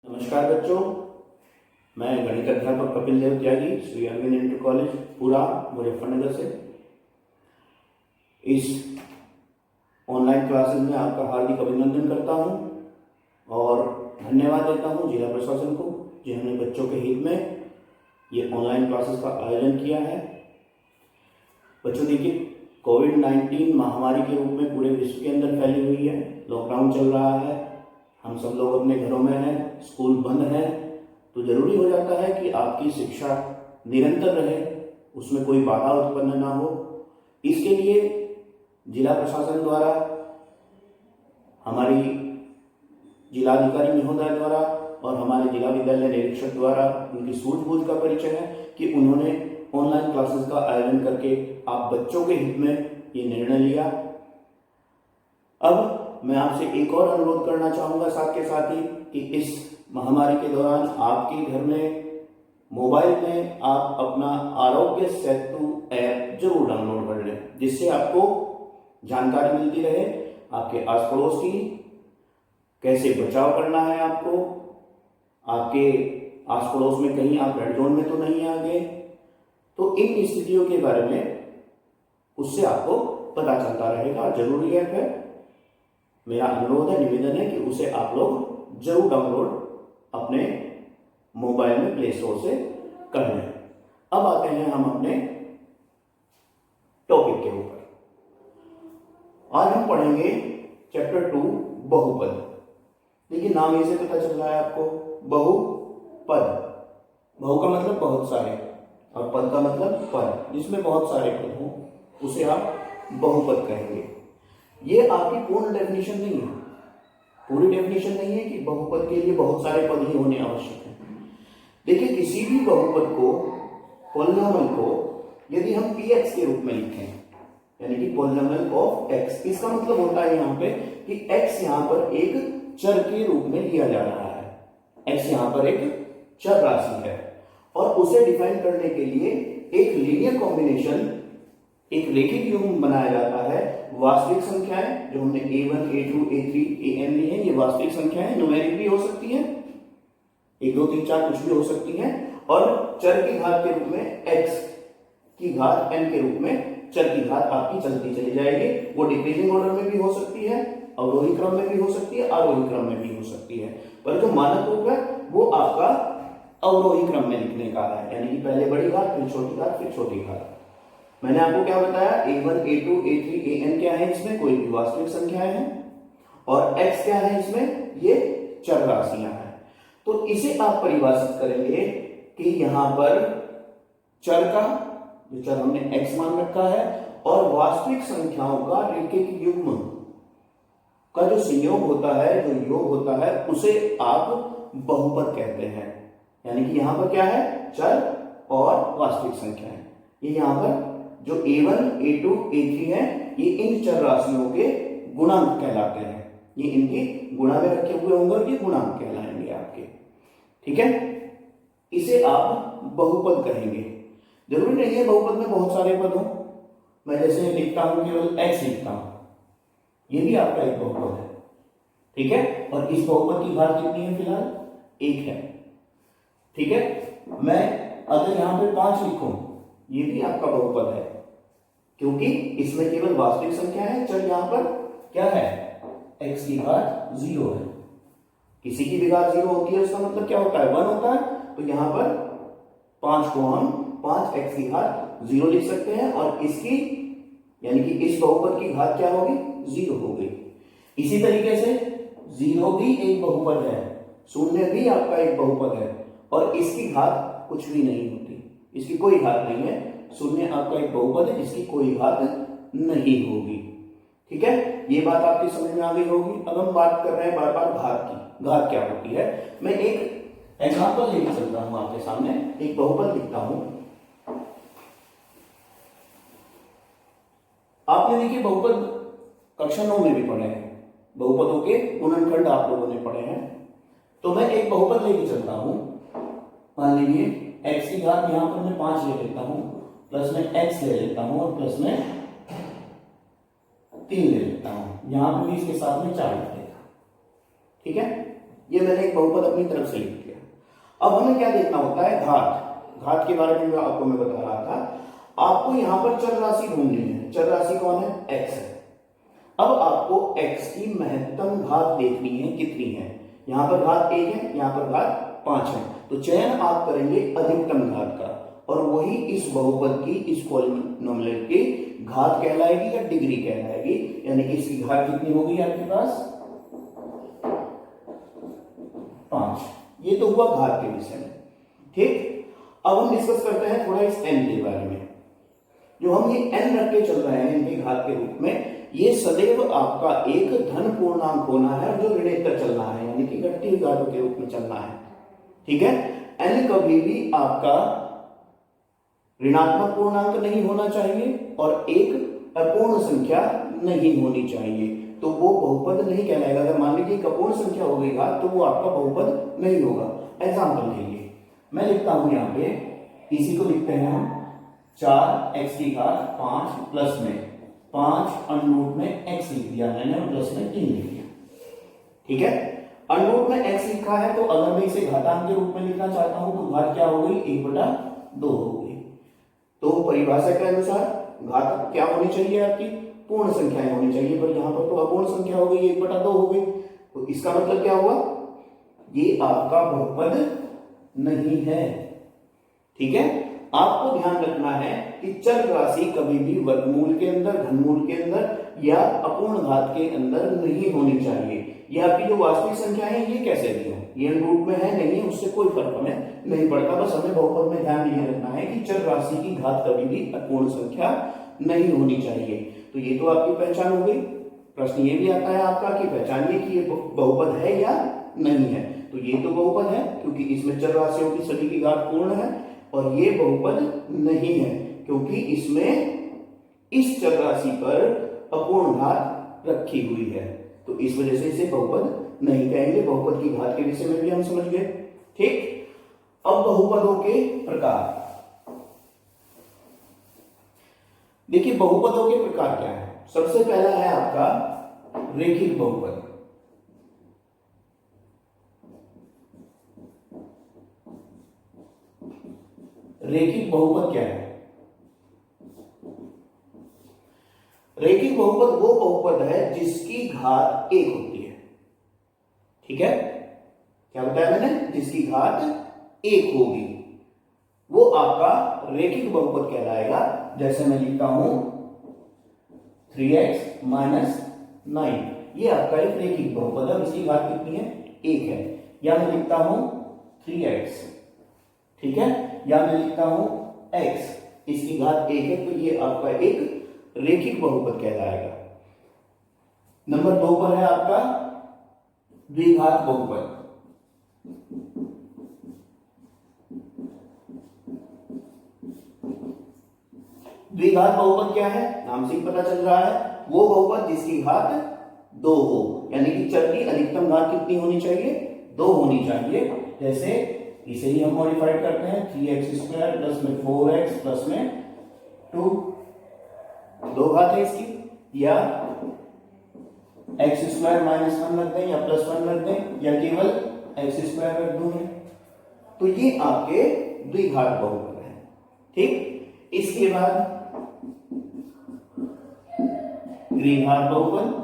नमस्कार बच्चों, मैं गणित अध्यापक कपिल देव त्यागी श्री अरविंद इंटर कॉलेज पूरा मुजफ्फरनगर से इस ऑनलाइन क्लासेस में आपका हार्दिक अभिनंदन करता हूं और धन्यवाद देता हूं जिला प्रशासन को जिन्होंने बच्चों के हित में ये ऑनलाइन क्लासेस का आयोजन किया है। बच्चों देखिए, कोविड-19 महामारी के रूप में पूरे विश्व के अंदर फैली हुई है। लॉकडाउन चल रहा है, हम सब लोग अपने घरों में हैं, स्कूल बंद है, तो जरूरी हो जाता है कि आपकी शिक्षा निरंतर रहे, उसमें कोई बाधा उत्पन्न ना हो। इसके लिए जिला प्रशासन द्वारा, हमारी जिलाधिकारी महोदय द्वारा और हमारे जिला विद्यालय निरीक्षक द्वारा उनकी सूझबूझ का परिचय है कि उन्होंने ऑनलाइन क्लासेस का आयोजन करके आप बच्चों के हित में ये निर्णय लिया। अब मैं आपसे एक और अनुरोध करना चाहूंगा साथ के साथ ही कि इस महामारी के दौरान आपके घर में मोबाइल में आप अपना आरोग्य सेतु ऐप जरूर डाउनलोड कर लें, जिससे आपको जानकारी मिलती रहे आपके आस पड़ोस की, कैसे बचाव करना है आपको, आपके आस पड़ोस में कहीं आप रेड जोन में तो नहीं आ गए, तो इन स्थितियों के बारे में उससे आपको पता चलता रहेगा। जरूरी ऐप है, मेरा अनुरोध है, निवेदन है कि उसे आप लोग जरूर डाउनलोड अपने मोबाइल में प्ले स्टोर से कर लें। अब आते हैं हम अपने टॉपिक के ऊपर। आज हम पढ़ेंगे चैप्टर 2 बहुपद। देखिए, नाम ही से पता चल रहा है आपको, बहुपद। बहु का मतलब बहुत सारे और पद का मतलब पद, जिसमें बहुत सारे पद हों उसे आप बहुपद कहेंगे। ये आपकी पूर्ण डेफिनेशन नहीं है, पूरी डेफिनेशन नहीं है कि बहुपद के लिए बहुत सारे पद ही होने आवश्यक है। देखिए, किसी भी बहुपद को, पॉलिनोमियल को यदि हम px के रूप में लिखें, यानी कि पॉलिनोमियल ऑफ x, इसका मतलब होता है यहाँ पे कि x यहाँ पर एक चर के रूप में लिया जा रहा है। x यहाँ पर एक चर राशि है और उसे डिफाइन करने के लिए एक लीनियर कॉम्बिनेशन, एक रैखिक युग्म बनाया जाता है। वास्तविक संख्याएं जो हमने a1, a2, a3, an ली है, ये वास्तविक संख्याएं न्यूमेरिक भी हो सकती हैं, 1 2 3 4 कुछ भी हो सकती हैं, और चर की घात के रूप में x की घात n के रूप में चर की घात आपकी चलती चली जाएगी। वो डिक्रीजिंग ऑर्डर में भी हो सकती है, अवरोही क्रम में भी हो सकती है, आरोही क्रम में भी हो सकती है, पर जो मानक रूप है वो आपका अवरोही क्रम में लिखने का है, यानी कि पहले बड़ी घात, फिर छोटी घात, फिर छोटी घात। मैंने आपको क्या बताया, a1, a2, a3, an क्या है, इसमें कोई भी वास्तविक संख्याएं हैं, और x क्या है, इसमें ये चर राशियां हैं। तो इसे आप परिभाषित करेंगे कि यहां पर चर का, जो चर हमने x मान रखा है, और वास्तविक संख्याओं का रैखिक युग्म का जो संयोग होता है, जो योग होता है, उसे आप बहुपद कहते हैं। यानी कि यहां पर क्या है, चर और वास्तविक संख्याएं। ये यहां पर जो a1, a2, a3 है, ये इन चर राशियों के गुणांक कहलाते हैं। ये इनकी गुणा में रखे हुए होंगे और ये गुणांक कहलाएंगे आपके। ठीक है, इसे आप बहुपद कहेंगे। जरूरी नहीं है बहुपद में बहुत सारे पद हो। मैं जैसे लिखता हूं, केवल x लिखता हूं, ये भी आपका एक बहुपद है। ठीक है, और इस बहुपद की घात कितनी है, फिलहाल 1 है। ठीक है, मैं अगर यहां पे 5 लिखूं, ये भी आपका बहुपद है, क्योंकि इसमें केवल वास्तविक संख्या है। चल यहां पर क्या है, x की घात 0 है। किसी की भी घात 0 होती है, उसका मतलब क्या होता है, 1 होता है। तो यहां पर 5 को हम 5x की घात 0 लिख सकते हैं, और इसकी, यानी कि इस बहुपद की घात क्या होगी, 0 हो गई। इसी तरीके से 0 भी एक बहुपद है, 0 भी आपका एक बहुपद है, और इसकी घात कुछ भी नहीं होती, इसकी कोई घात नहीं है। 0 आपका एक बहुपद है जिसकी कोई घात नहीं होगी। ठीक है, ये बात आपकी समझ में आ गई होगी। अब हम बात कर रहे हैं बार बार घात की। घात क्या होती है, मैं एक एग्जांपल लेकर चल रहा हूं आपके सामने, एक बहुपद लिखता हूं। आपने देखिए बहुपद कक्षा 9 में भी पढ़े हैं, बहुपदों के गुणनखंड आप लोगों ने पढ़े हैं। तो मैं एक बहुपद लेके चलता हूं। मान लीजिए x की घात यहां पर मैं 5 ले लेता हूं, प्लस में x ले लेता हूं, और प्लस में 3 ले लेता हूं। यहां पर भी इसके साथ में 4 लिख लेता हूं। ठीक है, ये मैंने एक बहुपद अपनी तरफ से लिख दिया। अब हमें क्या देखना होता है, घात। घात के बारे में आपको मैं बता रहा था। आपको यहां पर चर राशि ढूंढनी है। चर राशि कौन है, x है। अब आपको x की महत्तम घात देखनी है, कितनी है। यहां पर घात 1 है, यहां पर घात 5 है, तो चयन आप करेंगे अधिकतम घात का, और वही इस बहुपद की, इस पॉलिनोमियल की घात कहलाएगी या डिग्री कहलाएगी। यानी कि इसकी घात कितनी होगी आपके पास, 5। ये तो हुआ घात के विषय में। ठीक, अब हम डिस्कस करते हैं थोड़ा इस n के बारे में। जो हम ये n रख के चल रहे हैं इनके घात के रूप में, ये सदैव आपका एक धन पूर्णांक होना है जो ऋणोत्तर चलना है, यानी कि घटती हुई घातों के रूप में चलना है। ठीक है, n कभी भी आपका ऋणात्मक पूर्णांक नहीं होना चाहिए और एक अपूर्ण संख्या नहीं होनी चाहिए, तो वो बहुपद नहीं कहलाएगा। अगर मान लीजिए एक अपूर्ण संख्या हो गई घात, तो वो आपका बहुपद नहीं होगा। एग्जाम्पल के लिए मैं लिखता हूं यहां पे, इसी को लिखते हैं हम 4x की घात 5 प्लस में 5 अंडरूट में x लिख दिया मैंने और प्लस में 3 लिख दिया। ठीक है, अंडरूट में x लिखा है, तो अगर मैं इसे घातांक के रूप में लिखना चाहता हूं तो घात क्या हो गई, 1/2 हो गई। तो परिभाषा के अनुसार घात क्या होनी चाहिए, आपकी पूर्ण संख्याएं होनी चाहिए, पर यहां पर तो अपूर्ण संख्या हो गई, 1/2 हो गई। तो इसका मतलब क्या हुआ, ये आपका बहुपद नहीं है। ठीक है, आपको ध्यान रखना है कि चर राशि कभी भी वर्गमूल के अंदर, घनमूल के अंदर या अपूर्ण घात के अंदर नहीं होनी चाहिए। ये आपकी जो वास्तविक संख्या है ये कैसे भी हो, ये रूट में है नहीं, उससे कोई फर्क हमें नहीं पड़ता। बस हमें बहुपद में ध्यान ये रखना है कि चर राशि की घात कभी भी अपूर्ण संख्या नहीं होनी चाहिए। तो ये तो आपकी पहचान हो गई। प्रश्न ये भी आता है आपका कि पहचानिए कि ये बहुपद है या नहीं है। तो ये तो बहुपद है क्योंकि इसमें चर राशियों की सभी की घात पूर्ण है, और ये बहुपद नहीं है क्योंकि इसमें इस चर राशि पर अपूर्ण घात रखी हुई है। तो इस वजह से इसे बहुपद नहीं कहेंगे। बहुपद की घात के विषय में भी हम समझ गए। ठीक, अब बहुपदों के प्रकार। देखिए बहुपदों के प्रकार क्या है। सबसे पहला है आपका रेखिक बहुपद। रेखिक बहुपद क्या है, रेखिक बहुपद वो बहुपद है जिसकी घात 1 होती है। ठीक है, क्या बताया मैंने, जिसकी घात 1 होगी वो आपका रेखिक बहुपद कहलाएगा। जैसे मैं लिखता हूं 3x माइनस 9, ये आपका एक रेखिक बहुपद है, इसकी घात कितनी है, 1 है। या मैं लिखता हूं 3x, ठीक है, या मैं लिखता हूं x, इसकी घात 1 है, तो ये आपका एक रेखिक बहुपद कहलाएगा। नंबर 2 पर है आपका द्विघात बहुपद। द्विघात बहुपद क्या है, नाम से ही पता चल रहा है, वो बहुपद जिसकी घात 2 हो, यानी कि चर की अधिकतम घात कितनी होनी चाहिए, 2 होनी चाहिए। जैसे इसे ही हम मॉडिफाइड करते हैं 3x² प्लस में 4x प्लस में 2, 2 घात है इसकी, या x² माइनस 1 रख दें या प्लस 1 रख दें या केवल x² रख दूं। तो ये आपके द्विघात बहुपद है। ठीक, इसके बाद त्रिघात बहुपद।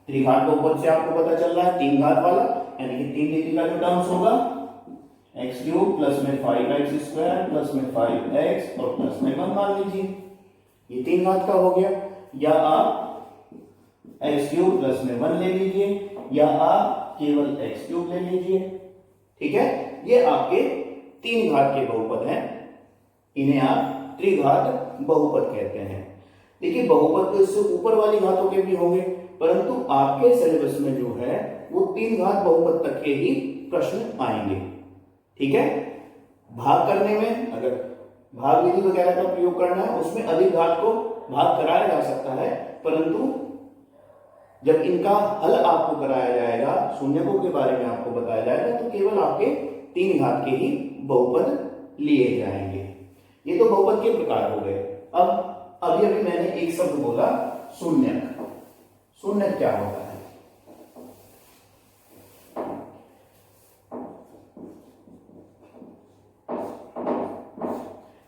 त्रिघात बहुपद से आपको पता चल रहा है 3 घात वाला, यानी कि 3 डिग्री का जो टर्म्स होगा x³ प्लस में 5x² प्लस में 5x और प्लस में 1 मान लीजिए, ये 3 घात का हो गया। या आप x³ प्लस में 1 ले लीजिए या आप केवल x³ ले लीजिए। ठीक है, ये आपके 3 घात के बहुपद हैं, इन्हें आप त्रिघात बहुपद कहते हैं। देखिए बहुपद तो इससे ऊपर वाली घातों के भी होंगे, परंतु आपके सिलेबस में जो है वो 3 घात बहुपद तक के ही प्रश्न आएंगे। ठीक है, भाग करने में अगर भाग विधि वगैरह का प्रयोग करना है उसमें अधिक घात को भाग कराया जा सकता है, परंतु जब इनका हल आपको कराया जाएगा, शून्यकों के बारे में आपको बताया जाएगा, तो केवल आपके 3 घात के ही बहुपद लिए जाएंगे। ये तो बहुपद के प्रकार हो गए। अब अभी मैंने एक शब्द बोला शून्यक। शून्य क्या होता है।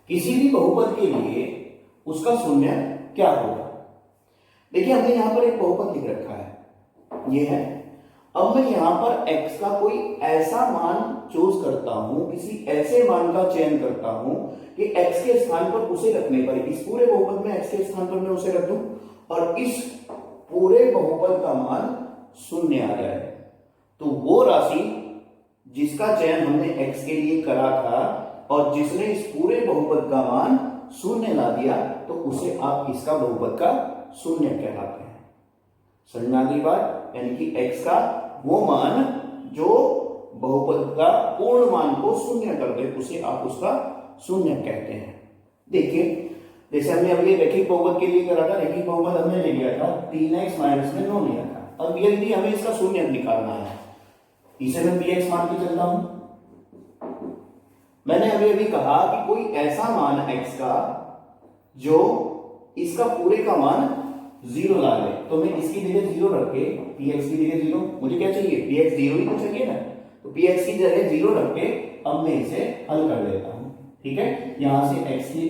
किसी भी बहुपद के लिए उसका शून्य क्या होगा। देखिए हमने यहां पर एक बहुपद लिख रखा है, ये है। अब मैं यहां पर x का कोई ऐसा मान चूज करता हूं, किसी ऐसे मान का चयन करता हूं कि x के स्थान पर उसे रखने पर, इस पूरे बहुपद में x के स्थान पर मैं उसे रख दूं और इस पूरे बहुपद का मान शून्य आ जाए, तो वो राशि जिसका चयन हमने x के लिए करा था और जिसने इस पूरे बहुपद का मान शून्य ला दिया, तो उसे आप इसका बहुपद का शून्य कहलाते हैं। समझ में आ गई बात। यानी कि x का वो मान जो बहुपद का पूर्ण मान को शून्य कर दे, उसे आप उसका शून्य कहते हैं। देखिए जैसे हमने अभी रैखिक बहुपद के लिए करा था, रैखिक बहुपद हमने ले लिया था 3x माइनस में 9 लिया था। अब यदि हमें इसका शून्य निकालना है, इसे मैं px मान के चलता हूं। मैंने अभी अभी कहा कि कोई ऐसा मान x का जो इसका पूरे का मान 0 ला ले, तो मैं इसकी जगह 0 रख के px की जगह 0, मुझे क्या चाहिए px 0 ही तो चाहिए ना, तो px की जगह 0 रख के अब मैं इसे हल कर लेता हूं। ठीक है, यहां से x की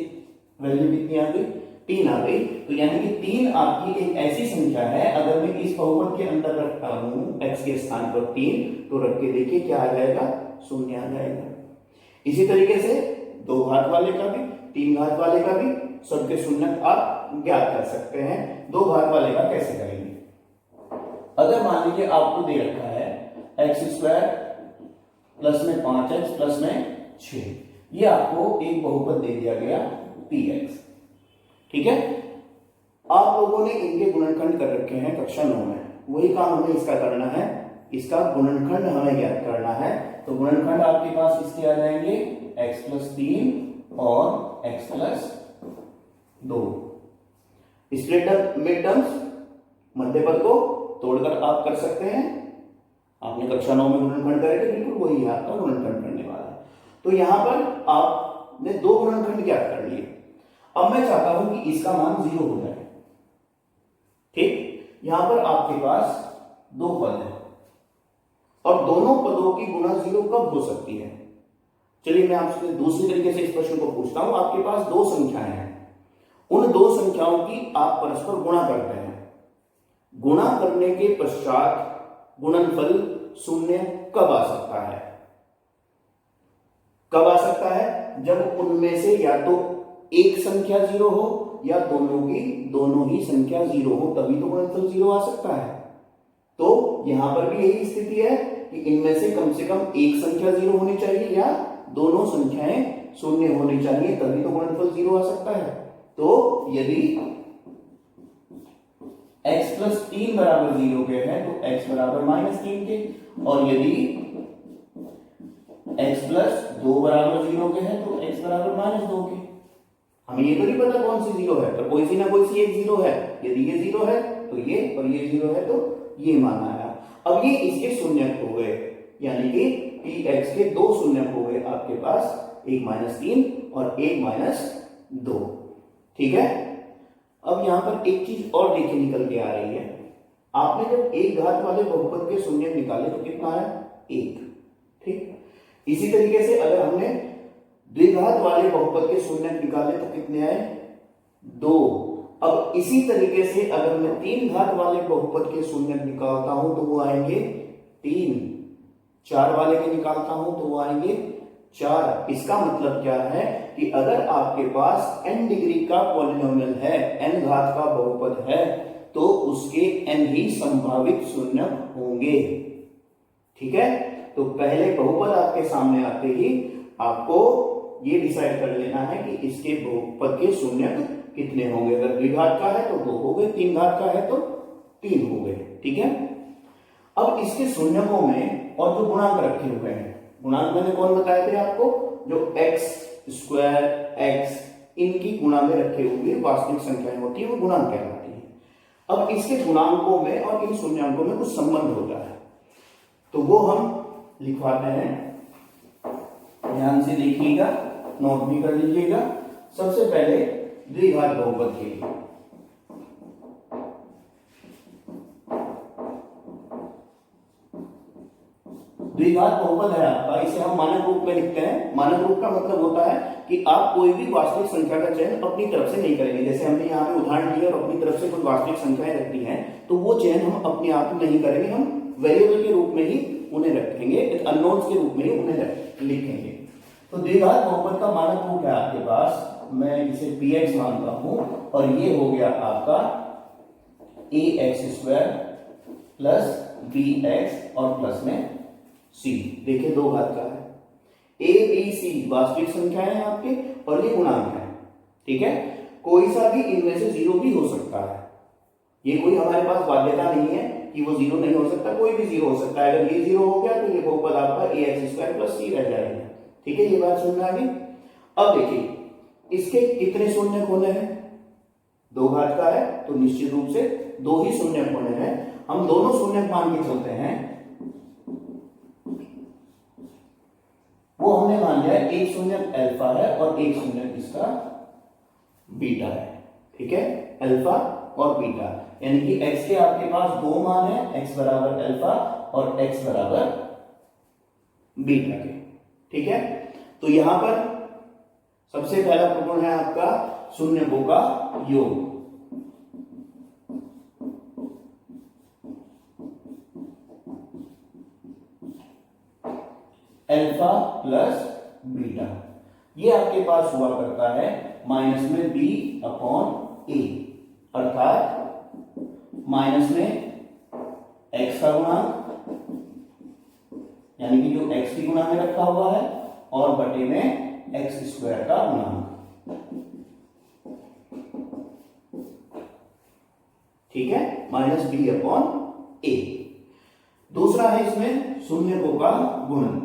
वैल्यू कितनी आ गई, 3 आ गई। तो यानी कि 3 आपकी एक ऐसी संख्या है, अगर मैं इस बहुपद के अंदर रखता हूं x के स्थान पर 3, तो रख के देखिए क्या आ जाएगा, शून्य आ जाएगा। इसी तरीके से 2 घात वाले का भी, 3 घात वाले का भी सबके शून्य आप ज्ञात कर सकते हैं। 2 घात वाले का कैसे करेंगे, अगर मान लीजिए आपको दे रखा है x² प्लस में 5x प्लस में 6, ये आपको एक बहुपद दे दिया गया px। ठीक है, आप लोगों ने इनके गुणनखंड कर रखे हैं कक्षा 9 में, वही काम हमें इसका करना है, इसका गुणनखंड हमें ज्ञात करना है। तो गुणनखंड आपके पास इसके आ जाएंगे x प्लस 3 और x plus 2। Split mid terms, मध्य पद को तोड़कर आप कर सकते हैं। आपने कक्षा 9 में गुणनखंड करे थे, बिल्कुल वही है आपका गुणनखंड करने वाला है। तो यहां पर आपने 2 गुणनखंड ज्ञात कर लिए। अब मैं चाहता हूं कि इसका मान 0 हो जाए। ठीक, यहां पर आपके पास 2 पद है और दोनों पदों की गुणा 0 कब हो सकती है। चलिए मैं आपसे दूसरी तरीके से इस प्रश्न को पूछता हूं। आपके पास 2 संख्याएं हैं, उन 2 संख्याओं की आप परस्पर गुणा करते हैं। गुणा करने के पश्चात गुणनफल 0 कब आ सकता है, कब आ सकता है, जब उनमें से या तो एक संख्या 0 हो या दोनों ही संख्या 0 हो, तभी तो गुणनफल 0 आ सकता है। तो यहां पर भी यही स्थिति है कि इनमें से कम एक संख्या 0 होनी चाहिए या दोनों संख्याएं 0 होनी चाहिए, तभी तो गुणनफल 0 आ सकता है। तो यदि x प्लस 3 बराबर 0 के है तो x बराबर -3 के, और यदि x प्लस 2 बराबर 0 के है तो x बराबर -2 के। हमें ये तो नहीं पता कौन सी 0 है, पर कोई सी ना कोई सी एक 0 है। यदि ये 0 है तो ये, और ये 0 है तो ये मान आया। अब ये इसके शून्य हो गए, यानी कि px के 2 शून्य हो गए आपके पास, एक -3 और एक -2। ठीक है, अब यहां पर एक चीज और देखिए निकल के आ रही है। आपने जब एक घात वाले बहुपद के शून्य निकाले तो कितना आया, 1। ठीक, इसी तरीके से अगर हमने द्विघात वाले बहुपद के शून्य निकाले तो कितने आए, 2। अब इसी तरीके से अगर मैं 3 घात वाले बहुपद के शून्य निकालता हूं तो वो आएंगे 3, 4 वाले के निकालता हूं तो वो आएंगे 4। इसका मतलब क्या है कि अगर आपके पास n डिग्री का पॉलिनोमियल है, n घात का बहुपद है, तो उसके n ही संभावित शून्य होंगे। ठीक है, तो पहले बहुपद आपके सामने आते ही आपको ये डिसाइड कर लेना है कि इसके बहुपद के शून्य कितने होंगे। अगर द्विघात का है तो 2 हो गए, 3 घात का है तो 3 हो गए। ठीक है, अब इसके शून्यों में और जो गुणांक रखे हुए हैं, गुणांक मैंने कौन बताए थे आपको, जो x² x इनकी गुणा में रखे हुए वास्तविक संख्याएं होती है वो गुणांक कहलाती है। अब इसके गुणांकों में और इन शून्यांकों में कुछ संबंध होता है, तो वो हम लिखवाते हैं। ध्यान से देखिएगा, नोट भी कर लीजिएगा। सबसे पहले द्विघात बहुपद के लिए द्विघात बहुपद है आपका, इसे हम मानक रूप में लिखते हैं। मानक रूप का मतलब होता है कि आप कोई भी वास्तविक संख्या का चयन अपनी तरफ से नहीं करेंगे। जैसे हमने यहाँ पे उदाहरण दिया और अपनी तरफ से कोई वास्तविक संख्याएं रखी हैं, तो वो चयन हम अपने आप नहीं करेंगे, हम वेरिएबल के रूप में ही उन्हें रखेंगे, एक अननोन्स के रूप में ही उन्हें लिखेंगे। तो द्विघात बहुपद का मानक रूप है आपके पास, मैं इसे px मानता हूं, और ये हो गया आपका ax² प्लस bx और प्लस में c। देखिए दो घात का है, a b c वास्तविक संख्याएं हैं आपके और ये गुणांक है, ठीक है। कोई सा भी इनमें से जीरो भी हो सकता है, ये कोई हमारे पास बाध्यता नहीं है कि वो जीरो नहीं हो सकता, कोई भी जीरो हो सकता है। अगर ये जीरो हो गया तो ये बहुपद आपका ax² प्लस c रह जाएगा, ठीक है। ये बात समझ में आ गई। अब देखिए इसके कितने शून्य होने हैं, दो घात का है तो निश्चित रूप से दो ही शून्य होने हैं। हम दोनों शून्य मान के चलते हैं, वो हमने मान लिया एक शून्य अल्फा है और एक शून्य इसका बीटा है, ठीक है। अल्फा और बीटा यानी कि x के आपके पास दो मान है, x बराबर अल्फा और x बराबर बीटा के, ठीक है। तो यहां पर सबसे पहला प्रगुण है आपका शून्यकों का योग। अल्फा प्लस बीटा, ये आपके पास हुआ करता है माइनस में b अपॉन a, अर्थात माइनस में x का गुणांक यानी कि जो x की गुणा में रखा हुआ है और बटे में x² का गुणांक, ठीक है, माइनस b अपॉन a। दूसरा है इसमें शून्यकों का गुणन,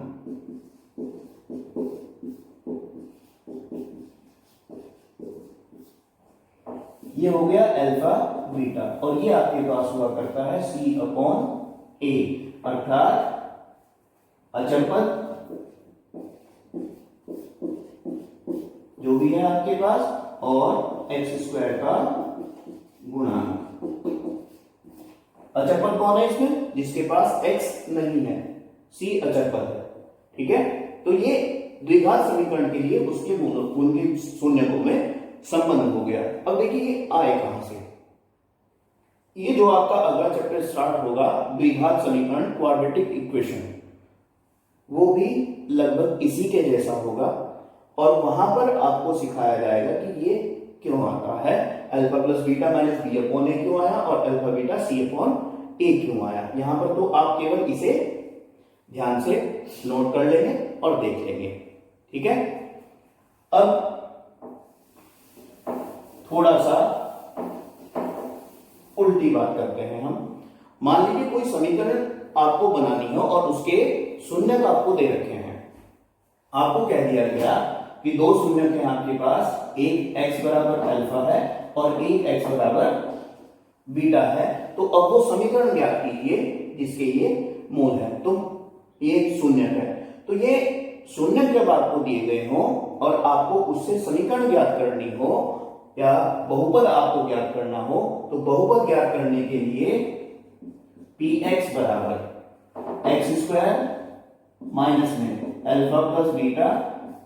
ये हो गया अल्फा बीटा और ये आपके पास हुआ करता है c अपॉन a, अर्थात अचर पद जो भी है आपके पास और x² का गुणांक। अचर पद कौन है इसमें, जिसके पास x नहीं है, c अचर पद है, ठीक है। तो ये द्विघात समीकरण के लिए उसके उनके शून्यकों में संबंध हो गया। अब देखिए ये आए कहां से, ये जो आपका अगला चैप्टर स्टार्ट होगा द्विघात समीकरण क्वाड्रेटिक इक्वेशन, वो भी लगभग इसी के जैसा होगा और वहां पर आपको सिखाया जाएगा कि ये क्यों आता है, alpha plus beta minus B upon A क्यों आया और alpha beta C upon A क्यों आया। यहां पर तो आप केवल इसे ध्यान से नोट कर लेंगे और देख लेंगे, ठीक है। अब थोड़ा सा उल्टी बात करते हैं हम। मान लीजिए कोई समीकरण आपको बनानी हो और उसके शून्यक आपको दे रखे हैं, आपको कह दिया गया कि दो शून्यक हैं आपके पास, एक x बराबर अल्फा है और एक x बराबर बीटा है। तो अब वो समीकरण ज्ञात कीजिए जिसके ये मूल है, तो ये शून्यक है। तो ये शून्यक जब आपको दिए गए हो और आपको उससे समीकरण ज्ञात करनी हो या बहुपद आपको ज्ञात करना हो, तो बहुपद ज्ञात करने के लिए px बराबर x² माइनस में alpha plus beta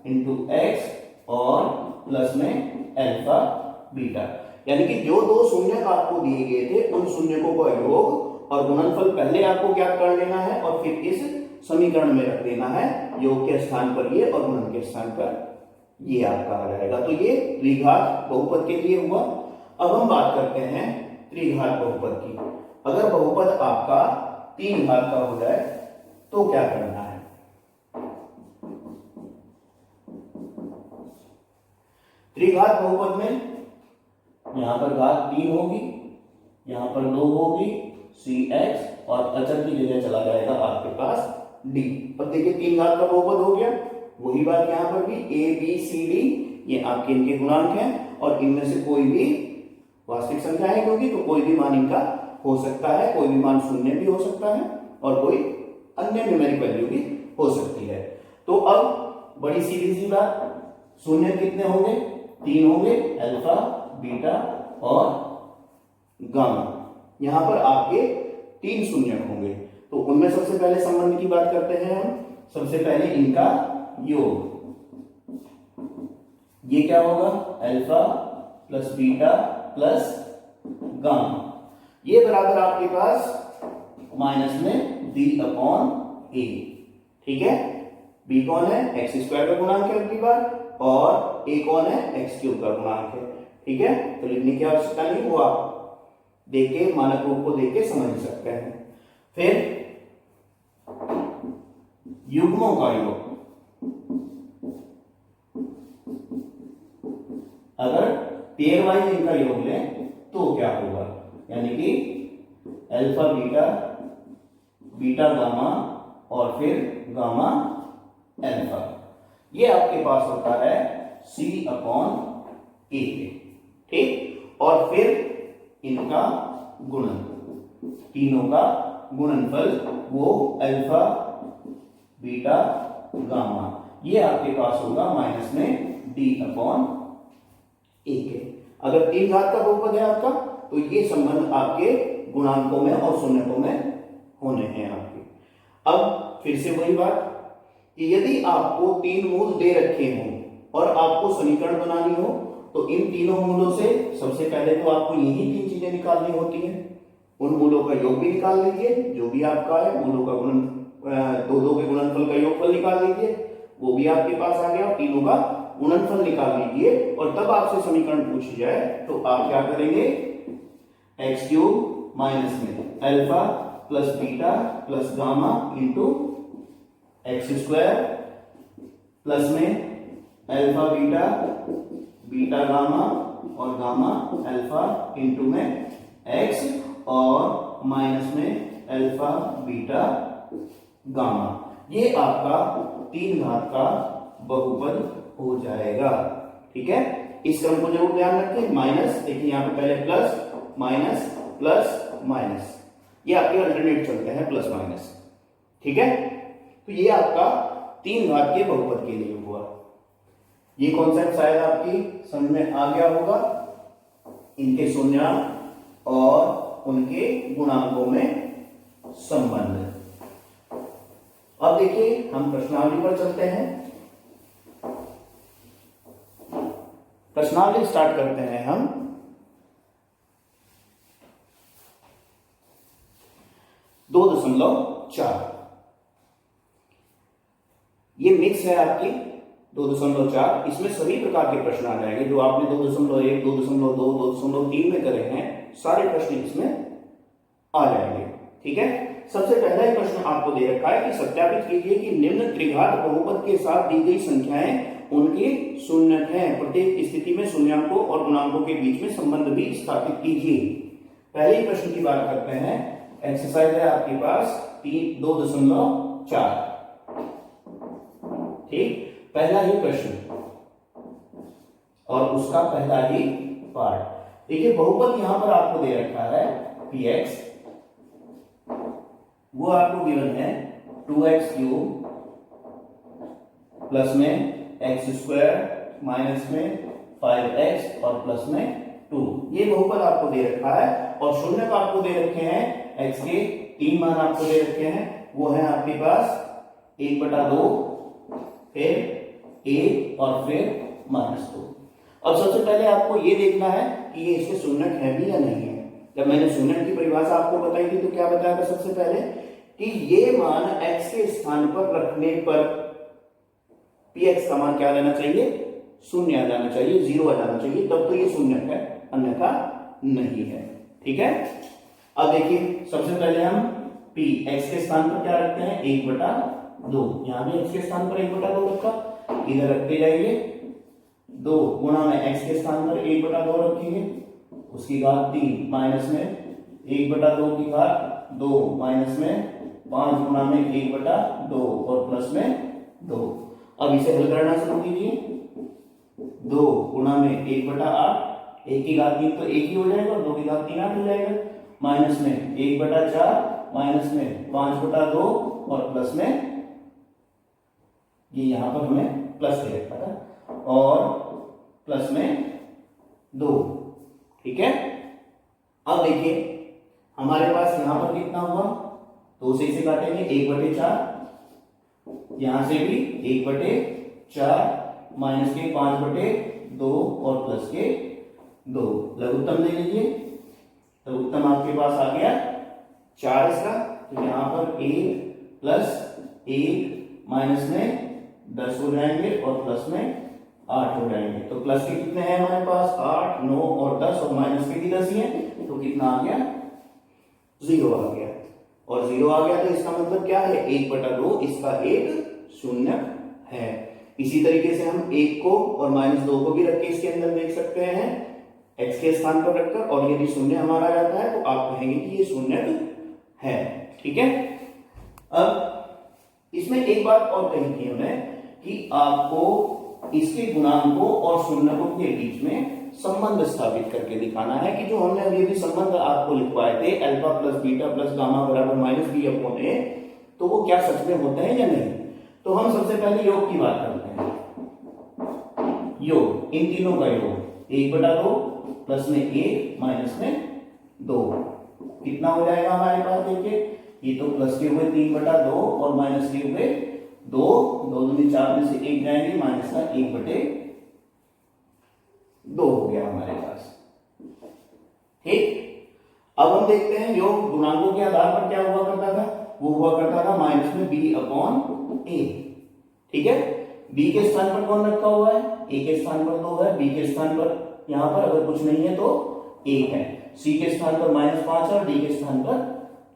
into x और प्लस में अल्फा बीटा, यानी कि जो दो शून्यक आपको दिए गए थे उन शून्यकों का योग और गुणनफल पहले आपको ज्ञात कर लेना है और फिर इस समीकरण में रख देना है, योग के स्थान पर ये और गुणन के स्थान पर ये आपका आ जाएगा। तो ये द्विघात बहुपद के लिए हुआ। अब हम बात करते हैं त्रिघात बहुपद की। अगर बहुपद आपका 3 घात का हो जाए तो क्या करना है। त्रिघात बहुपद में यहां पर घात 3 होगी, यहां पर 2 होगी, cx और अचर की जगह चला जाएगा आपके पास d। अब देखिए 3 घात का बहुपद हो गया, वही बात यहां पर भी a b c d ये आपके इनके गुणांक हैं और इनमें से कोई भी वास्तविक संख्या है क्योंकि, तो कोई भी मान इनका हो सकता है, कोई भी मान शून्य भी हो सकता है और कोई अन्य न्यूमेरिक वैल्यू भी हो सकती है। तो अब बड़ी सीधी सी बात, शून्य कितने होंगे, 3 होंगे, अल्फा बीटा और गामा। यहां पर आपके 3 शून्य होंगे, तो उनमें सबसे पहले संबंध की बात करते हैं हम। सबसे पहले इनका योग, ये क्या होगा, alpha plus beta plus gamma, ये बराबर आपके पास माइनस में b अपॉन a। ठीक है, b कौन है, एक्स स्क्वायर का गुणांक है अगली बार, और a कौन है, एक्स क्यूब का गुणांक है। ठीक है, तो लिखने की आवश्यकता नहीं, वो आप देख के मानक रूप को देख के समझ सकते हैं। फिर युग्मों का योग, अगर पेयर वाइज इनका योग लें तो क्या होगा, यानी कि अल्फा बीटा, बीटा गामा और फिर गामा अल्फा, ये आपके पास होता है c अपॉन a। ठीक, और फिर इनका गुणन, तीनों का गुणनफल, वो अल्फा बीटा गामा, ये आपके पास होगा माइनस में d अपॉन a के। अगर 3 घात का बहुपद है आपका तो ये संबंध आपके गुणांकों में और शून्यकों में होने हैं आपके। अब फिर से वही बात कि यदि आपको 3 मूल दे रखे हों और आपको समीकरण बनानी हो तो इन तीनों मूलों से सबसे पहले तो आपको यही 3 चीजें निकालनी होती हैं। उन मूलों का योग भी निकाल लीजिए, जो भी आपका है, मूलों का गुणन, दो के गुणनफल का योगफल निकाल लीजिए, वो भी आपके पास आ गया, और तीनों का गुणनफल निकाल लीजिए, और तब आपसे समीकरण पूछी जाए तो आप क्या करेंगे, एक्स क्यूब माइनस में alpha plus beta plus gamma into x square plus में अल्फा बीटा, बीटा गामा और गामा अल्फा इंटू में एक्स, और माइनस में अल्फा बीटा गामा, ये आपका 3 घात का बहुपद हो जाएगा। ठीक है, इस क्रम को जरूर ध्यान रखें। माइनस, देखिए यहाँ पे पहले प्लस माइनस प्लस माइनस, ये आपके अल्टरनेट चलते हैं, प्लस माइनस। ठीक है, तो ये आपका 3 घात के बहुपद के लिए हुआ। ये कॉन्सेप्ट शायद आपकी समझ में आ गया होगा, इनके शून्यांक और उनके गुणांकों में संबंध। अब देखिए हम प्रश्नावली पर चलते हैं। प्रश्नावली स्टार्ट करते हैं हम। दो 2.4, ये मिक्स है आपकी 2.4, इसमें सभी प्रकार के प्रश्न आ जाएंगे जो आपने 2.1, 2.2, 2.3 में करे हैं, सारे प्रश्न इसमें आ जाएंगे। ठीक है, सबसे पहला ही प्रश्न आपको दे रखा है कि सत्यापित कीजिए कि निम्न त्रिघात बहुपद के साथ दी गई संख्याएं उनके शून्यक हैं, प्रत्येक स्थिति में शून्याकों और गुणांकों के बीच में संबंध भी स्थापित कीजिए। पहले ही प्रश्न की बात करते हैं, एक्सरसाइज है आपके पास 2.4। ठीक, पहला ही प्रश्न और उसका पहला ही पार्ट। देखिए बहुपद यहां पर आपको दे रखा है px, वो आपको गिवन है 2x क्यूब प्लस में एक्स स्क्वायर माइनस में 5x और प्लस में 2, ये बहुपद आपको दे रखा है, और शून्य का आपको दे रखे हैं x के 3 मान आपको दे रखे हैं, वो है आपके पास 1/2, फिर 1 और फिर -2। अब सबसे पहले आपको ये देखना है कि ये इसके शून्यक है भी या नहीं है। जब मैंने शून्यक की परिभाषा आपको बताई थी तो क्या बताया था सबसे पहले कि ये मान x के स्थान पर रखने पर px का मान क्या लेना चाहिए, शून्य आ जाना चाहिए, 0 आ जाना चाहिए, तब तो ये शून्यक है, अन्यथा नहीं है। ठीक है, अब देखिए सबसे पहले हम p x के स्थान पर क्या रखते हैं, 1/2, यहां भी x के स्थान पर 1/2 रखा, इधर रखते जाइए 2 गुणा में x के स्थान पर 1/2 रखेंगे, उसकी घात 3 माइनस में 1/2 की घात 2 माइनस में 5 गुणा में 1/2 और प्लस में 2। अब इसे हल करना शुरू कीजिए, 2 गुणा में 1/8, 1 की घात 3 तो 1 ही हो जाएगा, 2 की घात 3 8 हो जाएगा, माइनस में 1/4 माइनस में 5/2 और प्लस में, ये यहां पर हमें प्लस दे रखा था, और प्लस में 2। ठीक है, अब देखिए हमारे पास यहां पर कितना हुआ 2 से इसे काटेंगे 1/4, यहां से भी 1/4 माइनस के 5/2 और प्लस के 2। लघुत्तम ले लीजिए, लघुत्तम आपके पास आ गया 4 इसका, तो यहां पर 1 प्लस 1 माइनस में 10 हो जाएंगे और प्लस में 8 हो जाएंगे। तो प्लस के कितने हैं हमारे पास 8, 9 और 10, और माइनस के भी 10 ही है, तो कितना आ गया 0 आ गया। और 0 आ गया तो इसका मतलब क्या है 1/2 इसका एक शून्यक है। इसी तरीके से हम 1 को और -2 को भी रख के इसके अंदर देख सकते हैं x के स्थान पर रखकर, और यदि शून्य हमारा रहता है तो आप कहेंगे कि ये शून्यक है। ठीक है। अब इसमें एक बात और कही थी हमने कि आपको इसके गुणांकों और शून्यकों के बीच में संबंध स्थापित करके दिखाना है कि जो हमने अभी भी संबंध आपको लिखवाए थे alpha plus beta plus gamma बराबर -b/a, तो वो क्या सच में होते हैं या नहीं। तो हम सबसे पहले योग की बात करते हैं। योग, इन तीनों का योग 1/2 प्लस में 1 माइनस में 2 कितना हो जाएगा हमारे पास। देखिए ये तो प्लस के हुए 3/2 और माइनस के हुए 2, 2 दूनी 4 में से 1 जाएंगे, माइनस का 1/2 हो गया हमारे पास। ठीक। अब हम देखते हैं योग गुणांकों के आधार पर क्या हुआ करता था, वो हुआ करता था माइनस में b/a। ठीक है। b के स्थान पर कौन रखा हुआ है, a के स्थान पर 2 है, b के स्थान पर यहां पर अगर कुछ नहीं है तो 1 है, c के स्थान पर -5 है और d के स्थान पर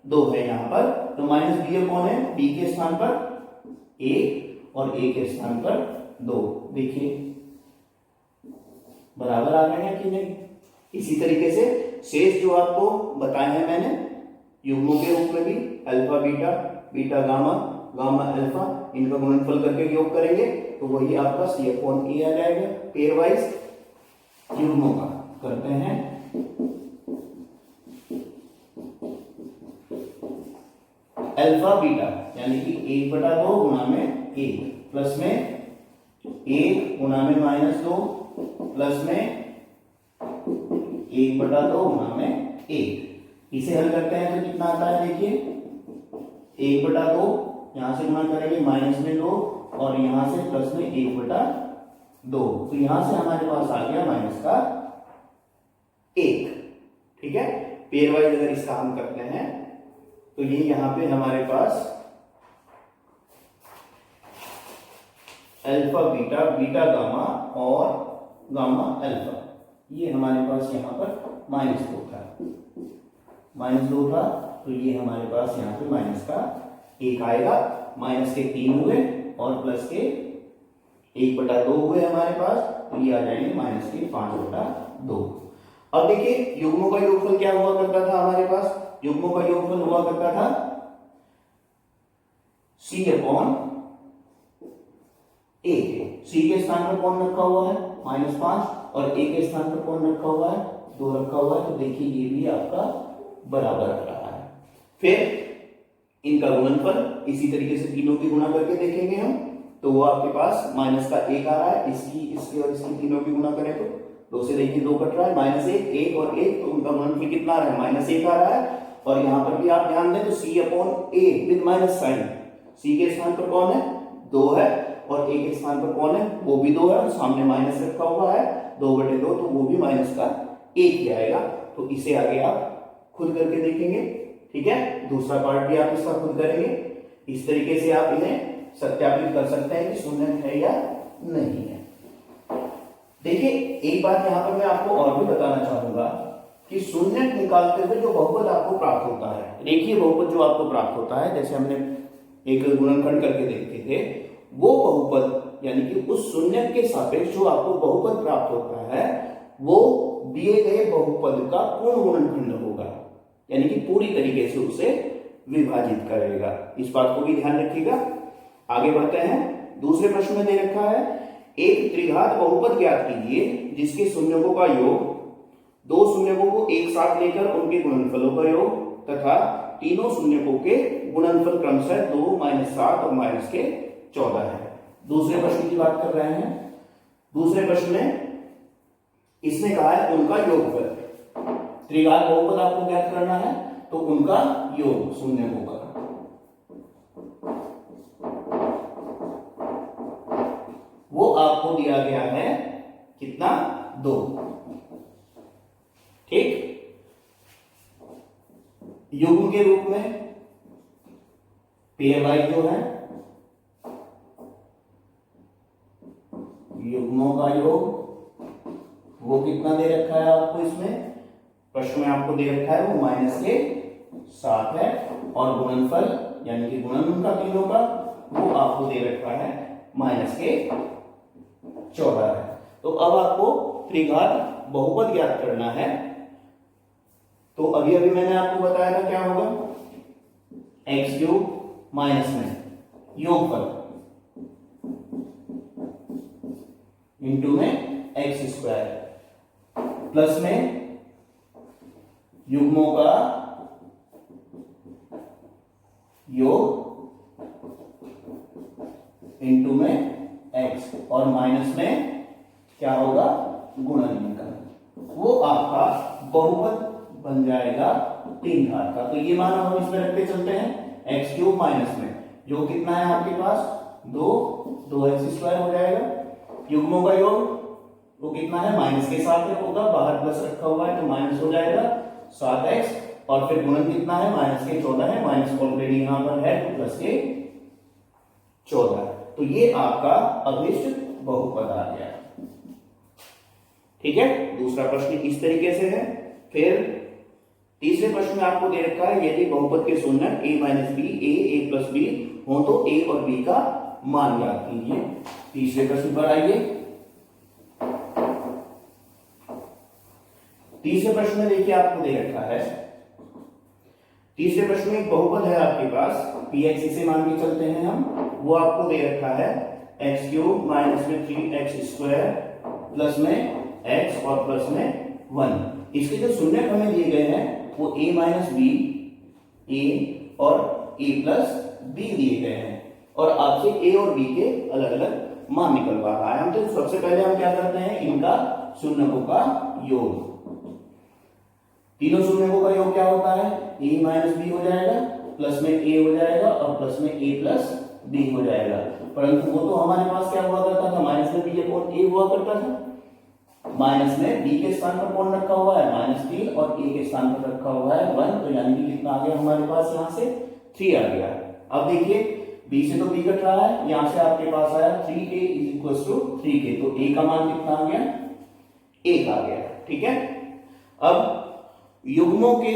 2 है यहां पर। तो -b/a है, b के स्थान पर 1 और a के स्थान पर 2। देखिए बराबर आ गए हैं कि नहीं। इसी तरीके से शेष जो आपको बताए हैं मैंने युग्मों के रूप में भी alpha beta, beta gamma, gamma alpha, इनका गुणनफल करके योग करेंगे तो वही आपका C/e आ जाएगा। पेयर वाइज युग्मों का करते हैं। अल्फा बीटा यानी कि 1/2 गुणा में 1 प्लस में 1 गुणा में -2 प्लस में 1/2 गुणा में 1। इसे हल करते हैं तो कितना आता है। देखिए 1/2 यहां से गुणा करेंगे माइनस में 2 और यहां से प्लस में 1/2, तो यहां से हमारे पास आ गया माइनस का 1। ठीक है। पेयर वाइज अगर इसका हम करते हैं तो ये यहां पे हमारे पास अल्फा बीटा, बीटा गामा और गामा अल्फा, ये हमारे पास यहां पर -2 था, -2 था, तो ये हमारे पास यहां पे माइनस का 1 आएगा। माइनस के 3 हुए और प्लस के 1/2 हुए हमारे पास, तो ये आ जाएंगे माइनस के 5/2। अब देखिए युग्मों का योगफल क्या हुआ करता था हमारे पास, युग्मों का योगफल हुआ करता था C/a। C के स्थान पर कौन रखा हुआ है -5 और a के स्थान पर कौन रखा हुआ है 2 रखा हुआ है, तो देखिए ये भी आपका बराबर आ रहा है। फिर इनका गुणनफल इसी तरीके से तीनों की गुणा करके देखेंगे हम, तो वो आपके पास माइनस का 1 आ रहा है। इसकी और इसकी तीनों की गुणा करें तो 2 से देखिए 2 कट रहा है, -1, 1 और 1, तो उनका गुणनफल कितना आ रहा है -1 आ रहा है। और यहां पर भी आप ध्यान दें तो C/a with minus sign, C के स्थान पर कौन है 2 है और a के स्थान पर कौन है वो भी 2 है, और सामने माइनस रखा हुआ है 2/2, तो वो भी माइनस का 1 ही आएगा। तो इसे आगे आप खुद करके देखेंगे। ठीक है। दूसरा पार्ट भी आप इसका खुद करेंगे। इस तरीके से आप इन्हें सत्यापित कर सकते हैं कि शून्य है या नहीं है। देखिए एक बात यहां पर मैं आपको और भी बताना चाहूंगा कि शून्य निकालते हुए जो बहुपद आपको प्राप्त होता है, रेखीय बहुपद जो आपको प्राप्त होता है, जैसे हमने एक गुणनखंड करके देखते थे, वो बहुपद यानी कि उस शून्य के सापेक्ष जो आपको बहुपद प्राप्त होता है वो दिए गए बहुपद का पूर्ण गुणनखंड होगा, यानी कि पूरी तरीके से उसे विभाजित करेगा। इस बात को भी ध्यान रखिएगा। आगे बढ़ते हैं। दूसरे प्रश्न में दे रखा है एक त्रिघात बहुपद ज्ञात कीजिए जिसके शून्यकों का योग, 2 शून्यकों को एक साथ लेकर उनके गुणनफलों का योग तथा तीनों शून्यकों के गुणनफल क्रमशः 2, -7 और -14 है। दूसरे प्रश्न की बात कर रहे हैं। दूसरे प्रश्न में इसने कहा है उनका योगफल। त्रिघात बहुपद आपको ज्ञात करना है तो उनका योग शून्यकों का, वो आपको दिया गया है कितना, 2। ठीक, युग्म के रूप में पेयर वाइज जो है युग्मों का योग वो कितना दे रखा है आपको, इसमें प्रश्न में आपको दे रखा है वो -7 है, और गुणनफल यानी कि गुणन उनका तीनों का वो आपको दे रखा है -14 है। तो अब आपको त्रिघात बहुपद ज्ञात करना है। तो अभी अभी मैंने आपको बताया था क्या होगा, x³ माइनस में योगफल इंटू में x² प्लस में युग्मों का योग इंटू में x, और माइनस में क्या होगा, गुणन इनका, वो आपका बहुपद बन जाएगा 3 घात का। तो ये मान हम इसमें रखते चलते हैं, x³ माइनस में जो कितना है आपके पास 2x² हो जाएगा, युग्मों का योग वो कितना है, माइनस के साथ होगा, बाहर प्लस रखा हुआ है तो माइनस हो जाएगा 7x, और फिर गुणन कितना है, -14 है, माइनस ऑलरेडी यहां पर है तो प्लस के 14। तो ये आपका अभिष्ट बहुपद आ गया। ठीक है, दूसरा प्रश्न इस तरीके से है। फिर तीसरे प्रश्न में आपको दे रखा है यदि बहुपद के शून्यक a - b a b हो तो a और b का मान ज्ञात कीजिए। तीसरे प्रश्न पर आइए। तीसरे प्रश्न में देखिए आपको दे रखा है, तीसरे प्रश्न में एक बहुपद है आपके पास px, इसे मान के चलते हैं हम, वो आपको दे रखा है x³ माइनस में 3x² प्लस में x और प्लस में 1। इसके जो शून्यक हमें दिए गए हैं वो a - b, a और a प्लस b दिए गए हैं, और आपसे a और b के अलग अलग मान निकलवा रहा है। हम तो सबसे पहले हम क्या करते हैं, इनका शून्यकों का योग, तीनों शून्यकों का योग क्या होता है, a - b हो जाएगा, प्लस में a हो जाएगा और प्लस में a प्लस b हो जाएगा। परंतु वो तो हमारे पास क्या हुआ करता था, माइनस में b अपॉन a हुआ करता था, माइनस में b के स्थान पर कौन रखा हुआ है, -3, और a के स्थान पर रखा हुआ है 1, तो यानी कि कितना आ गया हमारे पास, यहाँ से 3 आ गया। अब देखिए b से तो b कट रहा है, यहां से आपके पास आया 3a = 3k, तो a का मान कितना आ गया, 1 आ गया। ठीक है, अब युग्मों के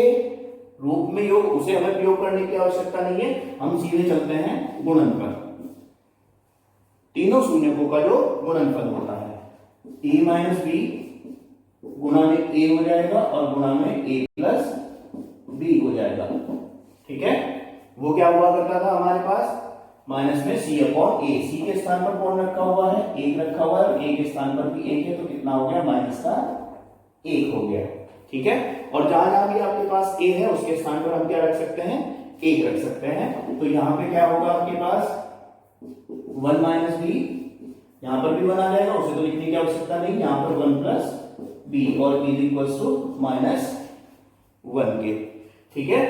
रूप में योग उसे हमें प्रयोग करने की आवश्यकता नहीं है, हम सीधे चलते हैं गुणन पर। तीनों शून्यकों का जो गुणनफल होता है a - b गुणा में a हो जाएगा और गुणा में a प्लस b हो जाएगा। ठीक है, वो क्या हुआ करता था हमारे पास, माइनस में c अपॉन a, c के स्थान पर कौन रखा हुआ है, 1 रखा हुआ है, a के स्थान पर भी 1 है, तो कितना हो गया, -1 हो गया। ठीक है, और जहां जहां भी आपके पास a है उसके स्थान पर हम क्या रख सकते हैं, 1 रख सकते हैं। तो यहां पे क्या होगा आपके पास 1 - b, यहां पर भी 1 आ जाएगा, उसे तो लिखने की आवश्यकता नहीं, यहां पर 1 प्लस b और b = -1 के। ठीक है,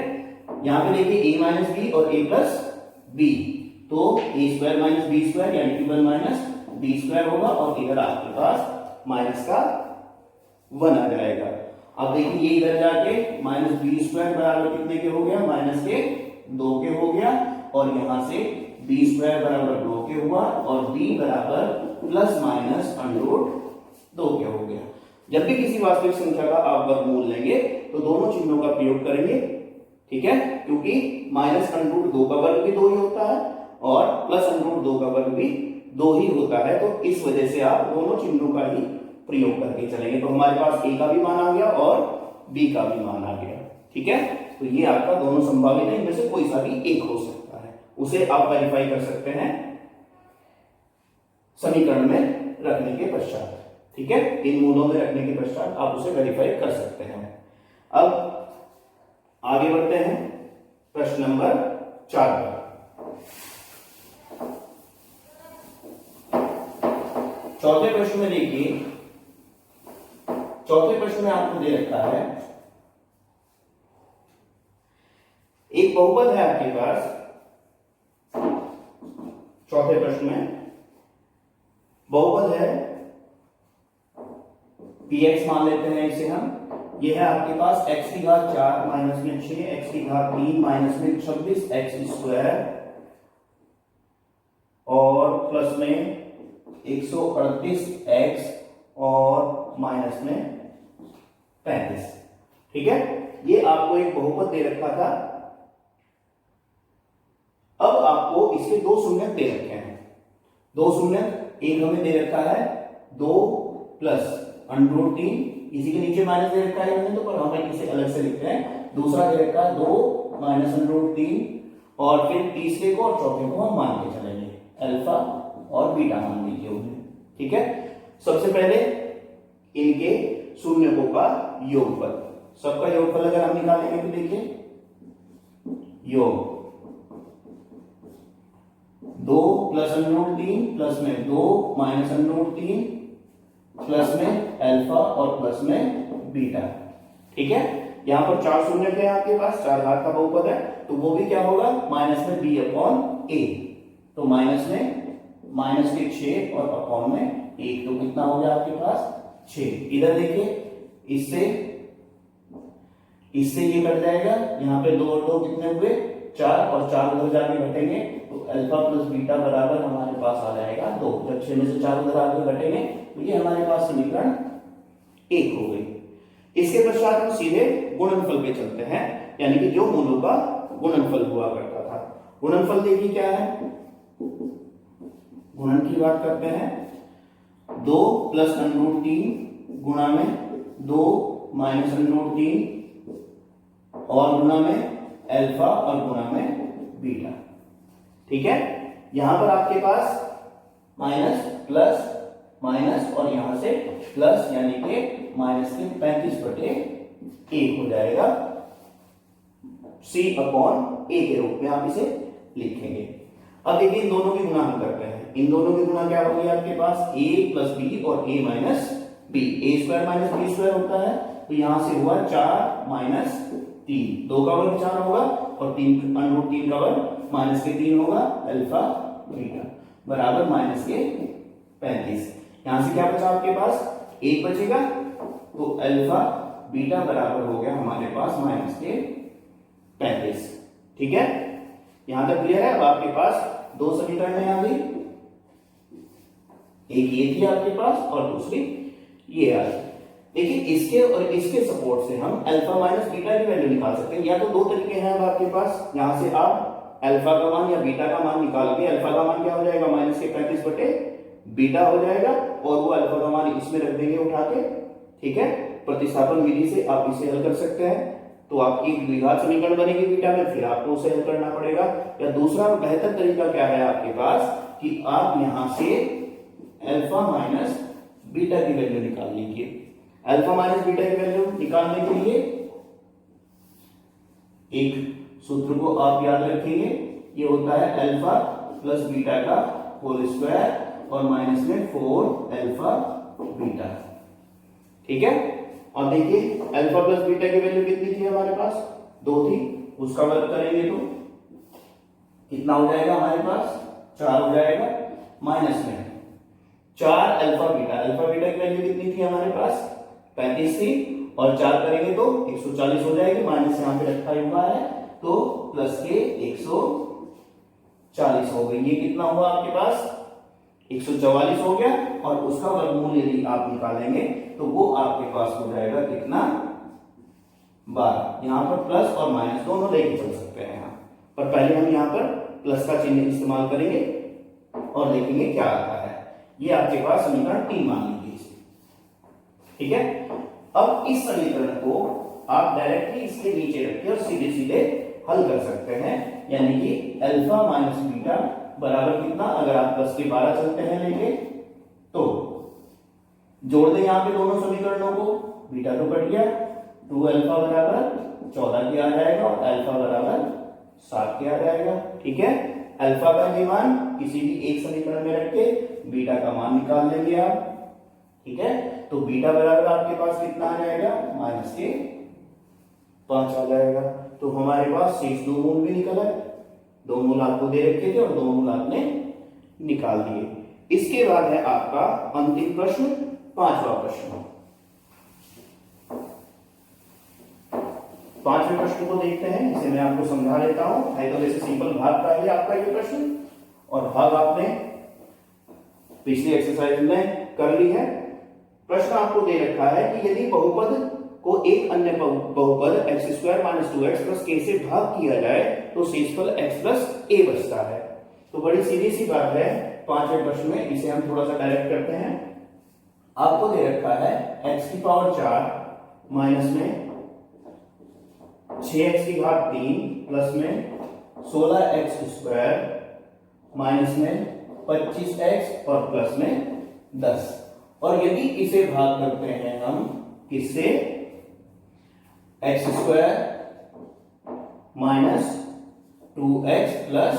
यहां पे देखिए a - b और a प्लस b, तो a² - b² यानी कि 1 - b² होगा, और इधर आपके पास माइनस का 1 आ जाएगा। अब देखिए ये इधर जाके -b² बराबर कितने के हो गया, -2 के हो गया, और यहां से b² बराबर 2 के हुआ, और b बराबर ±√2 के हो गया। जब भी किसी वास्तविक संख्या का आप वर्गमूल लेंगे तो दोनों चिन्हों का प्रयोग करेंगे। ठीक है, क्योंकि -√2 का वर्ग भी 2 ही होता है और +√2 का वर्ग भी 2 ही होता है, तो इस वजह से आप दोनों चिन्हों का ही प्रयोग करके चलेंगे। तो हमारे पास a का भी मान आ गया और b का भी मान आ गया। ठीक है, तो ये आपका दोनों संभावित है, इनमें से कोई सा भी एक हो सकता है, उसे आप वेरीफाई कर सकते हैं समीकरण में रखने के पश्चात। ठीक है, इन मूलों में रखने के पश्चात आप उसे वेरीफाई कर सकते हैं। अब आगे बढ़ते हैं प्रश्न नंबर 4 पर। चौथे प्रश्न में देखिए, चौथे प्रश्न में आपको दे रखा है एक बहुपद है आपके पास। चौथे प्रश्न में बहुपद है px मान लेते हैं इसे हम। ये है आपके पास x की घात 4 माइनस में 6 x की घात 3 माइनस में 26 x स्क्वायर और प्लस में 138x और माइनस में 35। ठीक है, ये आपको एक बहुपद दे रखा था। अब आपको इसके दो शून्य दे रखे हैं। दो शून्य, एक हमें दे रखा है 2 प्लस √3, इसी के नीचे माइनस दे रखा है हमने, तो पर हम इसे अलग से लिखते हैं। दूसरा दे रखा है 2 माइनस √3 और फिर तीसरे को और चौथे को हम मान के चलेंगे, अल्फा और बीटा मान लीजिए उन्हें। ठीक है, सबसे पहले इनके शून्यकों का योगफल, सबका योगफल अगर हम निकालेंगे तो देखिए, योग 2 प्लस √3 प्लस में 2 माइनस √3 प्लस में अल्फा और प्लस में बीटा। ठीक है, यहां पर 4 शून्य थे आपके पास, 4 घात का बहुपद है, तो वो भी क्या होगा, माइनस में b अपॉन a, तो माइनस में माइनस के 6 और अपॉन में 1, तो कितना हो गया आपके पास 6। इधर देखिए, इससे ये कट जाएगा, यहाँ पे 2 और 2 कितने हुए 4 और 4 उधर जाके घटेंगे, तो अल्फा प्लस बीटा बराबर हमारे पास आ जाएगा 2। जब 6 में से 4 उधर आगे घटेंगे तो ये हमारे पास समीकरण 1 हो गई। इसके पश्चात हम सीधे गुणनफल पे चलते हैं, यानी कि जो मूलों का गुणनफल हुआ करता था। गुणनफल देखिए क्या है, गुणन की बात करते हैं, 2 प्लस √3 गुणा में 2 माइनस √3 और गुणा में अल्फा और गुणा में बीटा। ठीक है, यहां पर आपके पास माइनस प्लस माइनस और यहां से प्लस, यानी कि माइनस के 35/1 हो जाएगा, c अपॉन a के रूप में आप इसे लिखेंगे। अब देखिए इन दोनों की गुणा हम करते हैं, इन दोनों की गुणा क्या होगी आपके पास, a प्लस बी और a minus B, A square minus B square होता है, तो यहां से हुआ 4 माइनस 3, 2 का वर्ग 4 होगा और 3 का वर्ग माइनस के 3 होगा, अल्फा बीटा बराबर माइनस के 35। यहां से क्या बचा आपके पास, 1 बचेगा, तो अल्फा बीटा बराबर हो गया हमारे पास माइनस के 35। ठीक है, यहां तक क्लियर है। अब आपके पास दो समीकरण आ गई, एक ये थी आपके पास और दूसरी ये आ गई। देखिए इसके और इसके सपोर्ट से हम अल्फा माइनस बीटा की वैल्यू निकाल सकते हैं। या तो दो तरीके हैं अब आपके पास, यहां से आप अल्फा का मान या बीटा का मान निकाल के, अल्फा का मान क्या हो जाएगा, माइनस के 35 बीटा हो जाएगा, और वो अल्फा का मान इसमें रख देंगे उठा के। ठीक है, प्रतिस्थापन विधि से आप इसे हल कर सकते हैं, तो आपकी द्विघात समीकरण बनेगी बीटा में, फिर आपको उसे हल करना पड़ेगा। या दूसरा बेहतर तरीका क्या है आपके पास, कि आप यहां से अल्फा माइनस बीटा की वैल्यू निकाल लीजिए। अल्फा माइनस बीटा की वैल्यू निकालने के लिए एक सूत्र को आप याद रखेंगे, ये होता है अल्फा प्लस बीटा का होल स्क्वायर और माइनस में 4 अल्फा बीटा। ठीक है, अब देखिए अल्फा प्लस बीटा की वैल्यू कितनी थी हमारे पास, 2 थी, उसका वर्ग करेंगे तो कितना हो जाएगा हमारे पास, 4 हो जाएगा, माइनस में 4 अल्फा बीटा की वैल्यू कितनी थी हमारे पास, 35 थी, और 4 करेंगे तो 140 हो जाएगी, माइनस यहां पे रखा हुआ है, तो प्लस के 140 हो गई। ये कितना हुआ आपके पास, 144 हो गया, और उसका वर्गमूल यदि आप निकालेंगे तो वो आपके पास हो जाएगा कितना, 12। यहां पर प्लस और माइनस दोनों लेके चल सकते हैं यहाँ पर, पहले हम यहाँ पर प्लस का चिन्ह इस्तेमाल करेंगे और देखेंगे क्या आता है। ये आपके पास समीकरण 3 मान लीजिए इसे। ठीक है, अब इस समीकरण को आप डायरेक्टली इसके नीचे रखिए और सीधे सीधे हल कर सकते हैं, यानी कि अल्फा माइनस बीटा बराबर कितना, अगर आप प्लस के 12 चलते हैं लेके, तो जोड़ दें यहाँ पे दोनों समीकरणों को, बीटा तो कट गया, 2 अल्फा बराबर 14 के आ जाएगा और अल्फा बराबर 7 के आ जाएगा। ठीक है, अल्फा का ये मान किसी भी एक समीकरण में रख के बीटा का मान निकाल लेंगे आप। ठीक है, तो बीटा बराबर आपके पास कितना आ जाएगा, माइनस के 5 आ जाएगा। तो हमारे पास शेष 2 मूल भी निकल आए, 2 मूल आपको दे रखे थे और 2 मूल आपने निकाल दिए। इसके बाद है आपका अंतिम प्रश्न, पांचवा प्रश्न। पांचवें प्रश्न को देखते हैं, इसे मैं आपको समझा देता हूं। है तो वैसे सिंपल भाग का ही आपका ये प्रश्न, और भाग आपने पिछली एक्सरसाइज में कर ली है। प्रश्न आपको दे रखा है कि यदि बहुपद को एक अन्य बहुपद x square minus 2x plus k से भाग किया जाए तो शेषफल x प्लस a बचता है। तो बड़ी सीधी सी बात है पांचवें प्रश्न में, इसे हम थोड़ा सा डायरेक्ट करते हैं। आपको दे रखा है x की पावर 4 माइनस में 6x की घात 3 प्लस में 16x स्क्वायर माइनस में 25x और प्लस में 10। और यदि इसे भाग करते हैं हम किससे, x square minus 2x plus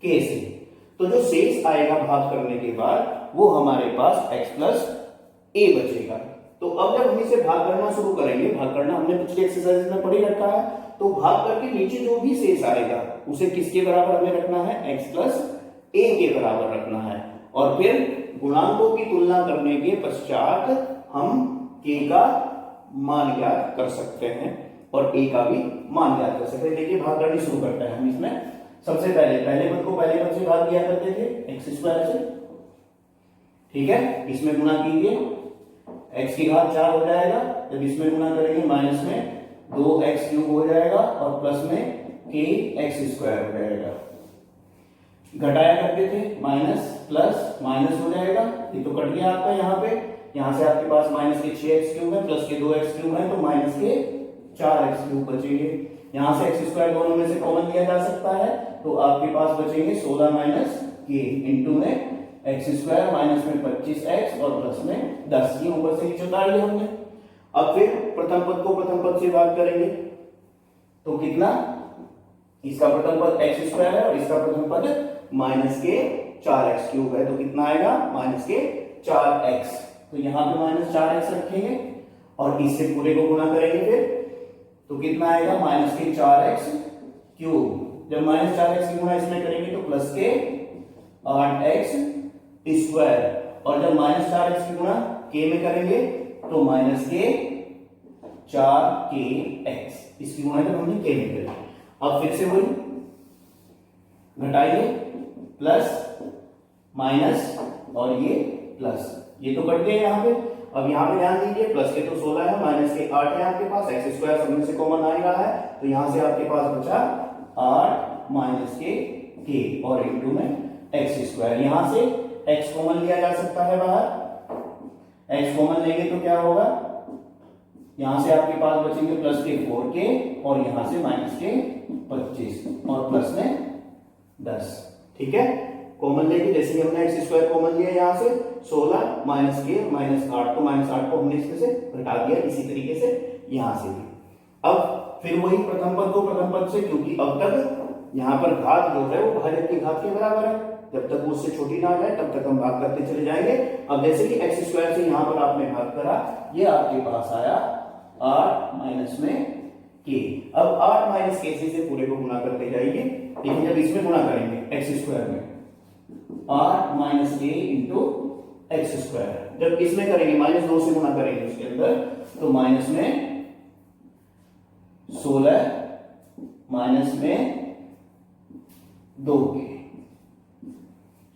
k से, तो जो शेष आएगा भाग करने के बाद वो हमारे पास x प्लस a बचेगा। तो अब जब हम इसे भाग करना शुरू करेंगे, भाग करना हमने पिछली एक्सरसाइज में पढ़ ही रखा है, तो भाग करके नीचे जो भी शेष आएगा उसे किसके बराबर हमें रखना है, x प्लस a के बराबर रखना है। और फिर गुणांकों की तुलना करने के पश्चात हम k का मान ज्ञात कर सकते हैं और a का भी मान ज्ञात कर सकते हैं। देखिए भाग करनी शुरू करते हैं हम। इसमें सबसे पहले पद को पहले पद से भाग किया करते थे x स्क्वायर से, ठीक है। इसमें गुणा कीजिए, x की घात 4 हो जाएगा, जब इसमें गुणा करेंगे माइनस में 2x क्यूब हो जाएगा और प्लस में k x स्क्वायर हो जाएगा। घटाया करते थे, माइनस प्लस माइनस हो जाएगा, ये तो कट गया आपका यहाँ पे। यहाँ से आपके पास माइनस के 6x क्यूब है प्लस के 2x क्यूब है, तो माइनस के 4x क्यूब बचेंगे। यहाँ से x स्क्वायर दोनों में से कॉमन लिया जा सकता है, तो आपके पास बचेंगे 16 माइनस के इंटू में x स्क्वायर माइनस में 25x और प्लस में 10। ये ऊपर से नीचे उतार लिया हमने। अब फिर प्रथम पद को प्रथम पद से भाग करेंगे तो कितना, इसका प्रथम पद x स्क्वायर है और इसका प्रथम पद माइनस के 4x क्यूब है, तो कितना आएगा, माइनस के 4x। तो यहाँ पे माइनस 4x रखेंगे और इससे पूरे को गुणा करेंगे फिर, तो कितना आएगा, माइनस के 4x क्यूब। जब माइनस 4x की गुणा इसमें करेंगे तो प्लस के 8x स्क्वायर, और जब माइनस 4x की गुणा k में करेंगे तो माइनस के 4kx। इसकी गुणा जब हमने k में करी, अब फिर से वही घटाइए, प्लस माइनस और ये प्लस, ये तो कट गए यहाँ पे। अब यहाँ पे ध्यान दीजिए, प्लस के तो 16 है, माइनस के 8 है आपके पास, x स्क्वायर सब में से कॉमन आ रहा है, तो यहाँ से आपके पास बचा 8 माइनस के k और इंटू में x स्क्वायर। यहाँ से x कॉमन लिया जा सकता है बाहर, x कॉमन लेंगे तो क्या होगा, यहाँ से आपके पास बचेंगे प्लस के 4k और यहाँ से माइनस के 25 और प्लस में 10, ठीक है। कॉमन लेके जैसे हमने x स्क्वायर कॉमन लिया, यहाँ से 16 माइनस के माइनस 8, तो माइनस 8 को हमने इसमें से घटा दिया, इसी तरीके से यहाँ से भी। अब फिर वही प्रथम पद को प्रथम पद से, क्योंकि अब तक यहाँ पर घात जो है वो भाजक की घात के बराबर है, जब तक वो उससे छोटी ना आ जाए तब तक हम भाग करते चले जाएंगे। अब जैसे कि x स्क्वायर से यहाँ पर आपने भाग करा, ये आपके पास आया 8 माइनस में k। अब 8 माइनस के से पूरे को गुणा करते जाइए, लेकिन जब इसमें गुणा करेंगे x स्क्वायर में 8 माइनस के इंटू एक्स स्क्वायर, जब इसमें करेंगे माइनस 2 से गुणा करेंगे उसके अंदर, तो माइनस में 16 माइनस में 2k।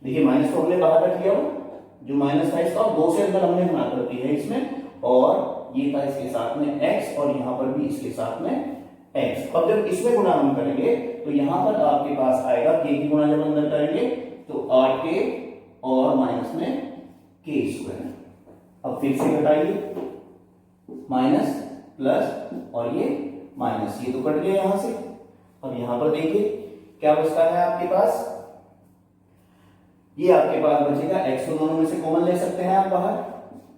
देखिए माइनस तो हमने बाहर रख लिया, जो माइनस था इसका 2 से अंदर हमने गुणा कर दिया है इसमें, और ये था इसके साथ में x और यहाँ पर भी इसके साथ में x। अब जब इसमें गुणा हम करेंगे तो यहाँ पर आपके पास आएगा k की गुणा जब अंदर करेंगे तो 8k और माइनस में k स्क्वायर। अब फिर से घटाइए, माइनस प्लस और ये माइनस, ये तो कट गया यहाँ से। अब यहाँ पर देखिए क्या बचता है आपके पास, ये आपके पास बचेगा x को दोनों में से कॉमन ले सकते हैं आप बाहर,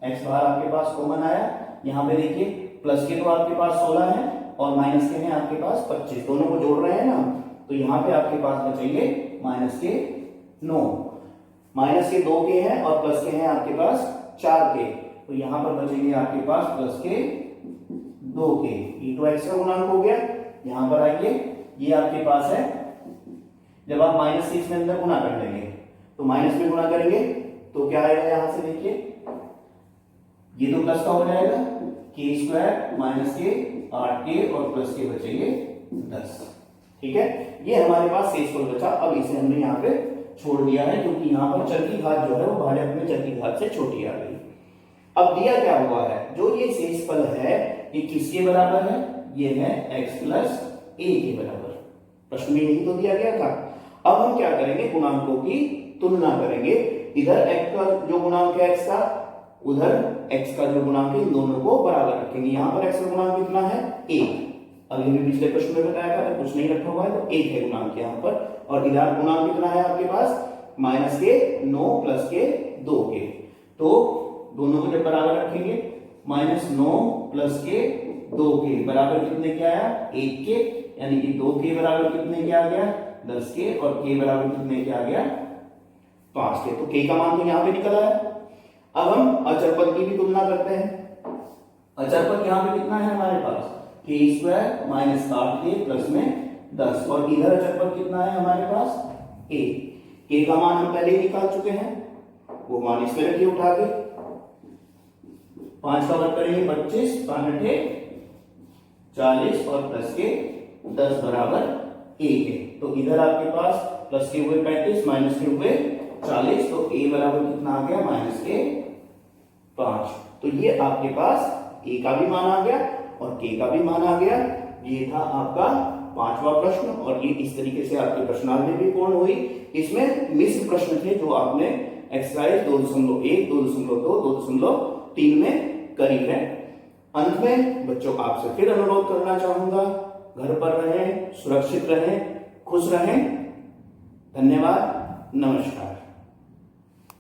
x बाहर आपके पास कॉमन आया। यहाँ पे देखिए प्लस के तो आपके पास 16 है और माइनस के हैं आपके पास 25, दोनों को जोड़ रहे हैं ना, तो यहाँ पे आपके पास बचेंगे माइनस के 9, माइनस के 2 के हैं और प्लस के हैं आपके पास 4 के, तो यहाँ पर बचेंगे आपके पास प्लस के 2 के। ये तो x का गुणांक हो गया। यहाँ पर आइए, ये आपके पास है, जब आप माइनस से इसमें अंदर गुणा कर लेंगे तो माइनस में गुणा करेंगे तो क्या आएगा, यहां से देखिए ये तो प्लस का हो जाएगा, के स्क्वायर माइनस के 8k और प्लस के बचेंगे 10। ठीक है, ये हमारे पास शेषफल बचा। अब इसे हमने यहाँ पे छोड़ दिया है क्योंकि यहाँ पर चर की घात जो है वो भाजक में चर की घात से छोटी आ गई। अब दिया क्या हुआ है, जो ये शेषफल है ये किसके बराबर है, ये है x प्लस a के बराबर। प्रश्न में यही तो दिया गया था। अब हम क्या करेंगे, गुणांकों की तुलना करेंगे। इधर x का जो गुणांक है x का, उधर x का जो गुणांक है, इन दोनों को बराबर रखेंगे। यहाँ पर x का गुणांक कितना है, 1। अभी भी पिछले प्रश्न में बताया था, कुछ नहीं रखा हुआ है तो 1 है गुणांक यहाँ पर। और इधर गुणांक कितना है आपके पास, माइनस के 9 प्लस के 2 के। तो दोनों को जब बराबर रखेंगे, -9 प्लस के 2 के बराबर कितने के आया, 1 के, यानी कि 2 के बराबर कितने के आ गया, 10 के, और के बराबर कितने के आ गया, 5 के। तो के का मान तो यहाँ पे निकल आया। अब हम अचर पद की भी तुलना करते हैं। अचर पद यहाँ पे कितना है हमारे पास, के स्क्वायर माइनस 8k प्लस में 10, और इधर अचर पद कितना है हमारे पास, a। के का मान हम पहले ही निकाल चुके हैं, वो मान इसमें रखिए उठा के। 5 का वर्ग करेंगे 25, 5 40 और प्लस के 10 बराबर 1 है। तो इधर आपके पास प्लस के हुए 35 माइनस के हुए 40, तो a बराबर कितना आ गया, माइनस के 5। तो ये आपके पास a का भी मान आ गया और k का भी मान आ गया। ये था आपका 5वां प्रश्न, और ये इस तरीके से आपकी प्रश्नावली भी पूर्ण हुई। इसमें मिश्र प्रश्न थे जो आपने एक्सरसाइज 2.1, 2.2, 2.3 में करी है। अंत में बच्चों का आपसे फिर अनुरोध करना चाहूंगा, घर पर रहें, सुरक्षित रहें, खुश रहें। धन्यवाद, नमस्कार।